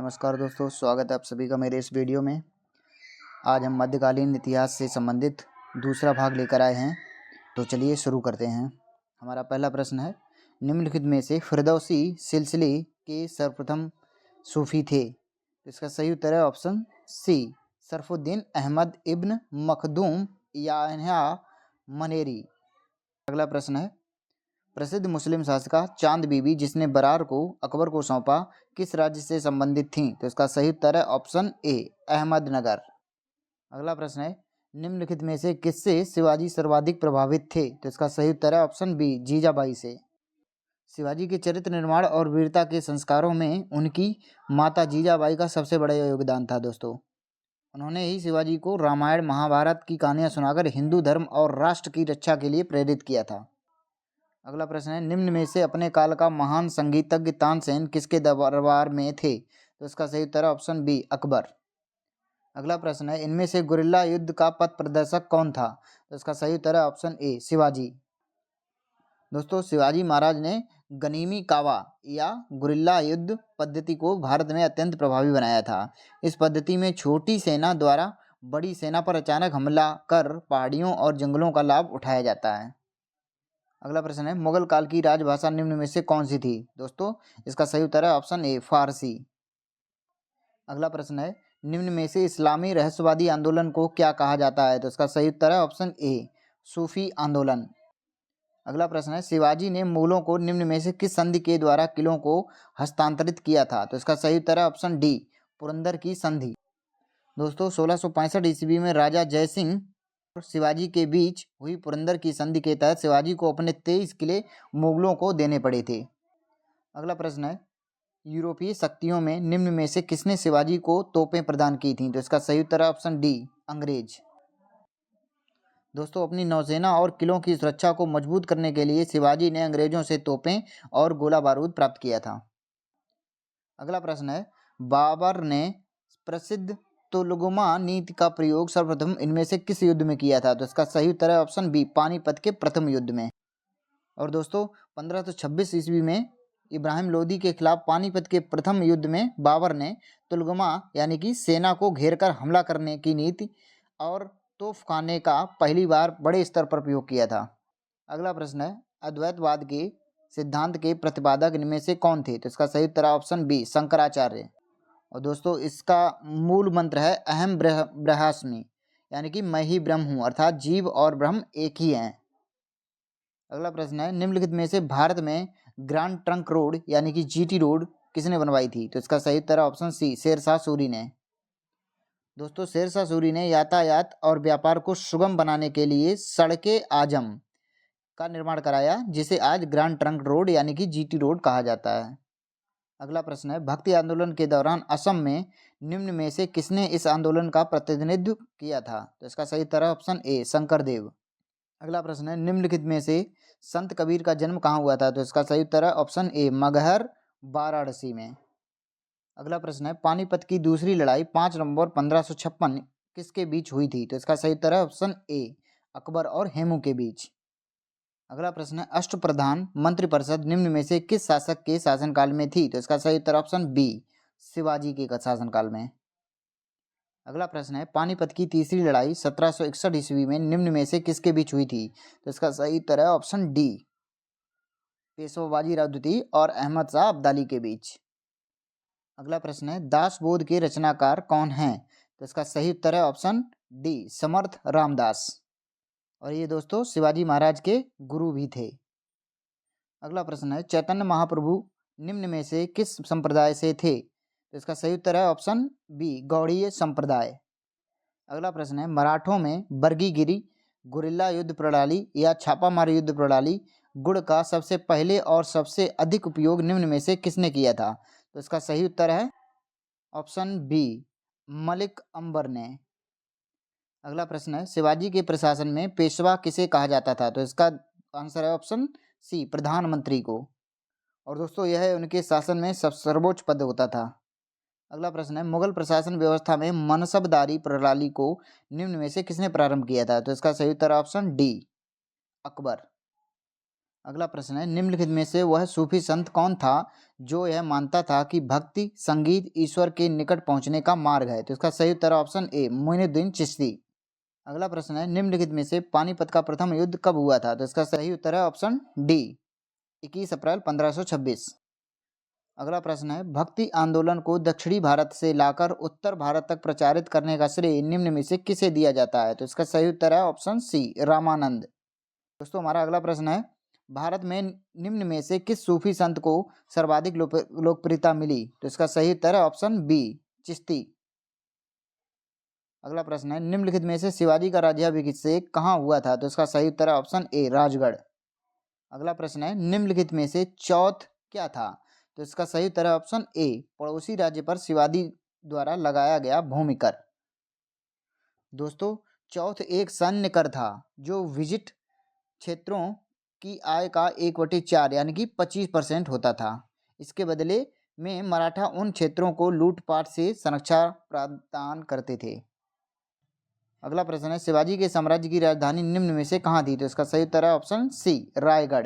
नमस्कार दोस्तों, स्वागत है आप सभी का मेरे इस वीडियो में। आज हम मध्यकालीन इतिहास से संबंधित दूसरा भाग लेकर आए हैं। तो चलिए शुरू करते हैं। हमारा पहला प्रश्न है, निम्नलिखित में से फिरदौसी सिलसिले के सर्वप्रथम सूफी थे? तो इसका सही उत्तर है ऑप्शन सी, शरफुद्दीन अहमद इब्न मखदूम यान्या मनेरी। अगला प्रश्न है, प्रसिद्ध मुस्लिम शासिका चांद बीबी जिसने बरार को अकबर को सौंपा किस राज्य से संबंधित थीं? तो इसका सही उत्तर है ऑप्शन ए, अहमदनगर। अगला प्रश्न है, निम्नलिखित में से किससे शिवाजी सर्वाधिक प्रभावित थे? तो इसका सही उत्तर है ऑप्शन बी, जीजाबाई से। शिवाजी के चरित्र निर्माण और वीरता के संस्कारों में उनकी माता जीजाबाई का सबसे बड़ा योगदान था दोस्तों। उन्होंने ही शिवाजी को रामायण महाभारत की कहानियां सुनाकर हिंदू धर्म और राष्ट्र की रक्षा के लिए प्रेरित किया था। अगला प्रश्न है, निम्न में से अपने काल का महान संगीतज्ञ तानसेन किसके दरबार में थे? तो इसका सही उत्तर है ऑप्शन बी, अकबर। अगला प्रश्न है, इनमें से गुरिल्ला युद्ध का पथ प्रदर्शक कौन था? तो इसका सही उत्तर है ऑप्शन ए, शिवाजी। दोस्तों, शिवाजी महाराज ने गनीमी कावा या गुरिल्ला युद्ध पद्धति को भारत में अत्यंत प्रभावी बनाया था। इस पद्धति में छोटी सेना द्वारा बड़ी सेना पर अचानक हमला कर पहाड़ियों और जंगलों का लाभ उठाया जाता है। अगला प्रश्न है, मुगल काल की राजभाषा निम्न में से कौन सी थी? दोस्तों, इसका सही उत्तर है ऑप्शन ए, फारसी। अगला प्रश्न है, निम्न में से इस्लामी रहस्यवादी आंदोलन को क्या कहा जाता है? तो इसका सही उत्तर है ऑप्शन ए, सूफी आंदोलन। अगला प्रश्न है, शिवाजी ने मुगलों को निम्न में से किस संधि के द्वारा किलों को हस्तांतरित किया था? तो इसका सही उत्तर है ऑप्शन डी, पुरंदर की संधि। दोस्तों, 1665 ईस्वी में राजा जयसिंह और शिवाजी के बीच हुई पुरंदर की संधि के तहत शिवाजी को अपने 23 किले मुगलों को देने पड़े थे। अगला प्रश्न है, यूरोपीय शक्तियों में निम्न में से किसने शिवाजी को तोपें प्रदान की थीं? तो इसका सही उत्तर है ऑप्शन डी, अंग्रेज। दोस्तों, अपनी नौसेना और किलों की सुरक्षा को मजबूत करने के लिए शिवाजी ने अंग्रेजों से तोपें और गोला बारूद प्राप्त किया था। अगला प्रश्न है, बाबर ने प्रसिद्ध तुलगुमा नीति का प्रयोग सर्वप्रथम इनमें से किस युद्ध में किया था? तो इसका सही उत्तर है ऑप्शन बी, पानीपत के प्रथम युद्ध में। और दोस्तों, 1526 ईस्वी में इब्राहिम लोदी के खिलाफ पानीपत के प्रथम युद्ध में बाबर ने तुलगुमा यानी कि सेना को घेरकर हमला करने की नीति और तोपखाने का पहली बार बड़े स्तर पर प्रयोग किया था। अगला प्रश्न है, अद्वैतवाद के सिद्धांत के प्रतिपादक इनमें से कौन थे? तो इसका सही उत्तर है ऑप्शन बी, शंकराचार्य। और दोस्तों, इसका मूल मंत्र है अहम ब्रह्मास्मि, यानी कि मैं ही ब्रह्म हूँ, अर्थात जीव और ब्रह्म एक ही हैं। अगला प्रश्न है, निम्नलिखित में से भारत में ग्रैंड ट्रंक रोड यानी कि जीटी रोड किसने बनवाई थी? तो इसका सही उत्तर है ऑप्शन सी, शेरशाह सूरी ने। दोस्तों, शेरशाह सूरी ने यातायात और व्यापार को सुगम बनाने के लिए सड़के आजम का निर्माण कराया, जिसे आज ग्रैंड ट्रंक रोड यानी कि जीटी रोड कहा जाता है। अगला प्रश्न है, भक्ति आंदोलन के दौरान असम में निम्न में से किसने इस आंदोलन का प्रतिनिधित्व किया था? तो इसका सही उत्तर है ऑप्शन ए, शंकरदेव। अगला प्रश्न है, निम्नलिखित में से संत कबीर का जन्म कहाँ हुआ था? तो इसका सही उत्तर है ऑप्शन ए, मगहर, वाराणसी में। अगला प्रश्न है, पानीपत की दूसरी लड़ाई 5 नवंबर 1556 किसके बीच हुई थी? तो इसका सही उत्तर है ऑप्शन ए, अकबर और हेमू के बीच। अगला प्रश्न है, अष्टप्रधान मंत्रिपरिषद निम्न में से किस शासक के शासनकाल में थी? तो इसका सही उत्तर ऑप्शन बी, शिवाजी के शासनकाल में। अगला प्रश्न है, पानीपत की तीसरी लड़ाई 1761 ईस्वी में निम्न में से किसके बीच हुई थी? तो इसका सही उत्तर है ऑप्शन डी, पेशवा बाजीराव द्वितीय और अहमद शाह अब्दाली के बीच। अगला प्रश्न है, दासबोध के रचनाकार कौन हैं? तो इसका सही उत्तर है ऑप्शन डी, समर्थ रामदास। और ये दोस्तों शिवाजी महाराज के गुरु भी थे। अगला प्रश्न है, चैतन्य महाप्रभु निम्न में से किस संप्रदाय से थे? तो इसका सही उत्तर है ऑप्शन बी, गौड़ीय संप्रदाय। अगला प्रश्न है, मराठों में वर्गीगिरी, गुरिल्ला युद्ध प्रणाली या छापामार युद्ध प्रणाली गुड़ का सबसे पहले और सबसे अधिक उपयोग निम्न में से किसने किया था? तो इसका सही उत्तर है ऑप्शन बी, मलिक अंबर ने। अगला प्रश्न है, शिवाजी के प्रशासन में पेशवा किसे कहा जाता था? तो इसका आंसर है ऑप्शन सी, प्रधानमंत्री को। और दोस्तों, यह उनके शासन में सर्वोच्च पद होता था। अगला प्रश्न है, मुगल प्रशासन व्यवस्था में मनसबदारी प्रणाली को निम्न में से किसने प्रारंभ किया था? तो इसका सही उत्तर ऑप्शन डी, अकबर। अगला प्रश्न है, निम्नलिखित में से वह सूफी संत कौन था जो यह मानता था कि भक्ति संगीत ईश्वर के निकट पहुंचने का मार्ग है? तो इसका सही उत्तर है ऑप्शन ए, मोइनुद्दीन चिश्ती। अगला प्रश्न है, निम्नलिखित में से पानीपत का प्रथम युद्ध कब हुआ था? तो इसका सही उत्तर है ऑप्शन डी, 21 अप्रैल 1526। अगला प्रश्न है, भक्ति आंदोलन को दक्षिणी भारत से लाकर उत्तर भारत तक प्रचारित करने का श्रेय निम्न में से किसे दिया जाता है? तो इसका सही उत्तर है ऑप्शन सी, रामानंद। दोस्तों हमारा अगला प्रश्न है, भारत में निम्न में से किस सूफी संत को सर्वाधिक लोकप्रियता मिली? तो इसका सही उत्तर है ऑप्शन बी, चिश्ती। अगला प्रश्न है, निम्नलिखित में से शिवाजी का राज्याभिषेक कहाँ हुआ था? तो इसका सही उत्तर है ऑप्शन ए, राजगढ़। अगला प्रश्न है, निम्नलिखित में से चौथ क्या था? तो इसका सही उत्तर है ऑप्शन ए, पड़ोसी राज्य पर शिवाजी द्वारा लगाया गया भूमिकर। दोस्तों चौथ एक सैन्य कर था जो विजिट क्षेत्रों की आय का 1/4 यानी कि 25% होता था। इसके बदले में मराठा उन क्षेत्रों को लूटपाट से संरक्षण प्रदान करते थे। अगला प्रश्न है, शिवाजी के साम्राज्य की राजधानी निम्न में से कहाँ थी? तो इसका सही उत्तर है ऑप्शन सी, रायगढ़।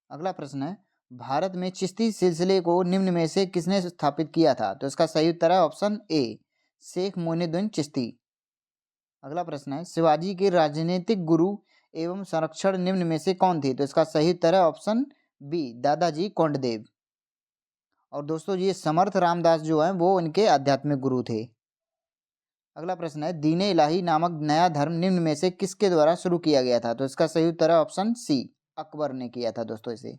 अगला प्रश्न है, भारत में चिश्ती सिलसिले को निम्न में से किसने स्थापित किया था? तो इसका सही उत्तर है ऑप्शन ए, शेख मोइनुद्दीन चिश्ती। अगला प्रश्न है, शिवाजी के राजनीतिक गुरु एवं संरक्षण निम्न में से कौन थे? तो इसका सही उत्तर है ऑप्शन बी, दादाजी कोंडदेव। और दोस्तों ये समर्थ रामदास जो है वो इनके आध्यात्मिक गुरु थे। अगला प्रश्न है, दीन-ए इलाही नामक नया धर्म निम्न में से किसके द्वारा शुरू किया गया था? तो इसका सही उत्तर है ऑप्शन सी, अकबर ने किया था दोस्तों इसे।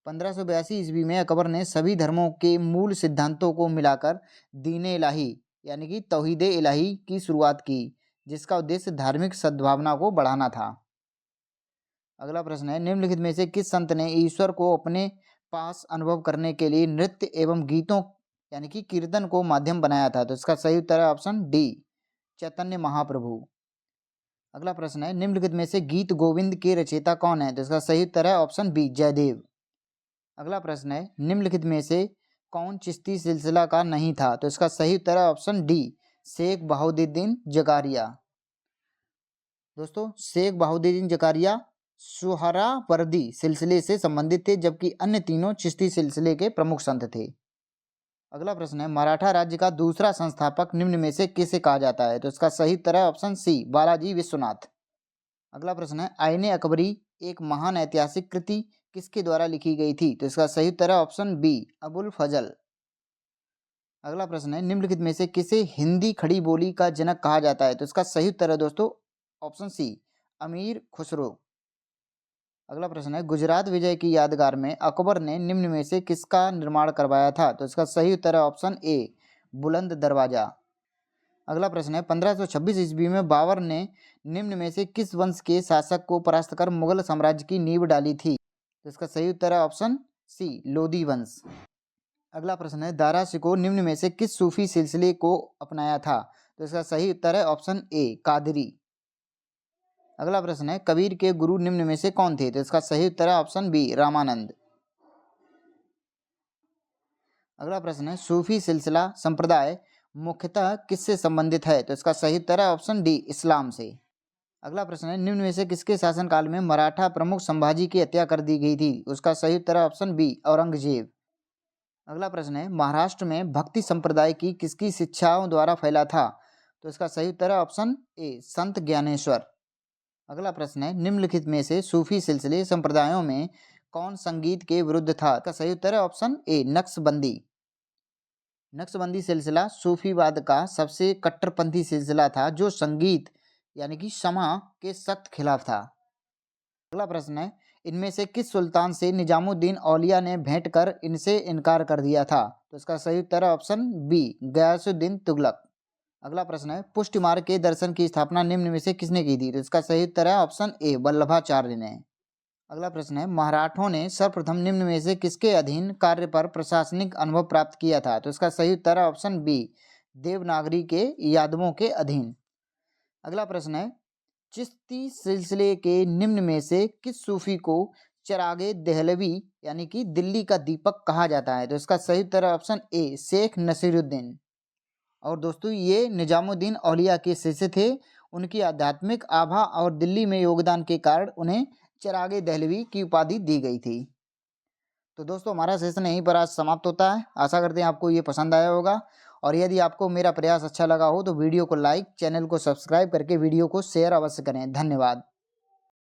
1582 ईस्वी में अकबर ने सभी धर्मों के मूल सिद्धांतों को मिलाकर दीन-ए इलाही यानी कि तौहीद-ए इलाही की शुरुआत की, जिसका उद्देश्य धार्मिक सद्भावना को बढ़ाना था। अगला प्रश्न है, निम्नलिखित में से किस संत ने ईश्वर को अपने पास अनुभव करने के लिए नृत्य एवं गीतों यानी कि कीर्तन को माध्यम बनाया था? तो इसका सही उत्तर है ऑप्शन डी, चैतन्य महाप्रभु। अगला प्रश्न है, निम्नलिखित में से गीत गोविंद के रचयिता कौन है? तो इसका सही उत्तर है ऑप्शन बी, जयदेव। अगला प्रश्न है, निम्नलिखित में से कौन चिश्ती सिलसिला का नहीं था? तो इसका सही उत्तर है ऑप्शन डी, शेख बहाउद्दीन जकारिया। दोस्तों शेख बहाउद्दीन जकारिया सुहरावर्दी सिलसिले से संबंधित थे, जबकि अन्य तीनों चिश्ती सिलसिले के प्रमुख संत थे। अगला प्रश्न है, मराठा राज्य का दूसरा संस्थापक निम्न में से किसे कहा जाता है? तो इसका सही उत्तर है ऑप्शन सी, बालाजी विश्वनाथ। अगला प्रश्न है, आईने अकबरी एक महान ऐतिहासिक कृति किसके द्वारा लिखी गई थी? तो इसका सही उत्तर है ऑप्शन बी, अबुल फजल। अगला प्रश्न है, निम्नलिखित में से किसे हिंदी खड़ी बोली का जनक कहा जाता है? तो इसका सही उत्तर है दोस्तों ऑप्शन सी, अमीर खुसरो। अगला प्रश्न है, गुजरात विजय की यादगार में अकबर ने निम्न में से किसका निर्माण करवाया था? तो इसका सही उत्तर है ऑप्शन ए, बुलंद दरवाजा। अगला प्रश्न है, 1526 ईस्वी में बाबर ने निम्न में से किस वंश के शासक को परास्त कर मुगल साम्राज्य की नींव डाली थी? तो इसका सही उत्तर है ऑप्शन सी, लोधी वंश। अगला प्रश्न है, दारा शिकोह निम्न में से किस सूफी सिलसिले को अपनाया था? तो इसका सही उत्तर है ऑप्शन ए, कादरी। अगला प्रश्न है, कबीर के गुरु निम्न में से कौन थे? तो इसका सही उत्तर है ऑप्शन बी, रामानंद। अगला प्रश्न है, सूफी सिलसिला संप्रदाय मुख्यतः किससे संबंधित है? तो इसका सही उत्तर है ऑप्शन डी, इस्लाम से। अगला प्रश्न है, निम्न में से किसके शासनकाल में मराठा प्रमुख संभाजी की हत्या कर दी गई थी? उसका सही उत्तर है ऑप्शन बी, औरंगजेब। अगला प्रश्न है, महाराष्ट्र में भक्ति संप्रदाय की किसकी शिक्षाओं द्वारा फैला था? तो इसका सही उत्तर है ऑप्शन ए, संत ज्ञानेश्वर। अगला प्रश्न है, निम्नलिखित में से सूफी सिलसिले संप्रदायों में कौन संगीत के विरुद्ध था? इसका सही उत्तर है ऑप्शन ए, नक्शबंदी। नक्शबंदी सिलसिला सूफीवाद का सबसे कट्टरपंथी सिलसिला था जो संगीत यानी कि शमा के सख्त खिलाफ था। अगला प्रश्न है, इनमें से किस सुल्तान से निजामुद्दीन औलिया ने भेंट कर इनसे इनकार कर दिया था? तो इसका सही उत्तर है ऑप्शन बी, गयासुद्दीन तुगलक। अगला प्रश्न है, पुष्टि मार्ग के दर्शन की स्थापना निम्न में से किसने की थी? तो इसका सही उत्तर है ऑप्शन ए, वल्लभाचार्य ने। अगला प्रश्न है, मराठों ने सर्वप्रथम निम्न में से किसके अधीन कार्य पर प्रशासनिक अनुभव प्राप्त किया था? तो इसका सही उत्तर है ऑप्शन बी, देवनागरी के यादवों के अधीन। अगला प्रश्न है, चिश्ती सिलसिले के निम्न में से किस सूफी को चिरागे देहलवी यानी कि दिल्ली का दीपक कहा जाता है? तो इसका सही उत्तर है ऑप्शन ए, शेख नसीरुद्दीन। और दोस्तों ये निजामुद्दीन औलिया के शिष्य थे। उनकी आध्यात्मिक आभा और दिल्ली में योगदान के कारण उन्हें चिरागे दहलवी की उपाधि दी गई थी। तो दोस्तों हमारा सेशन यहीं पर आज समाप्त होता है। आशा करते हैं आपको ये पसंद आया होगा, और यदि आपको मेरा प्रयास अच्छा लगा हो तो वीडियो को लाइक, चैनल को सब्सक्राइब करके वीडियो को शेयर अवश्य करें। धन्यवाद।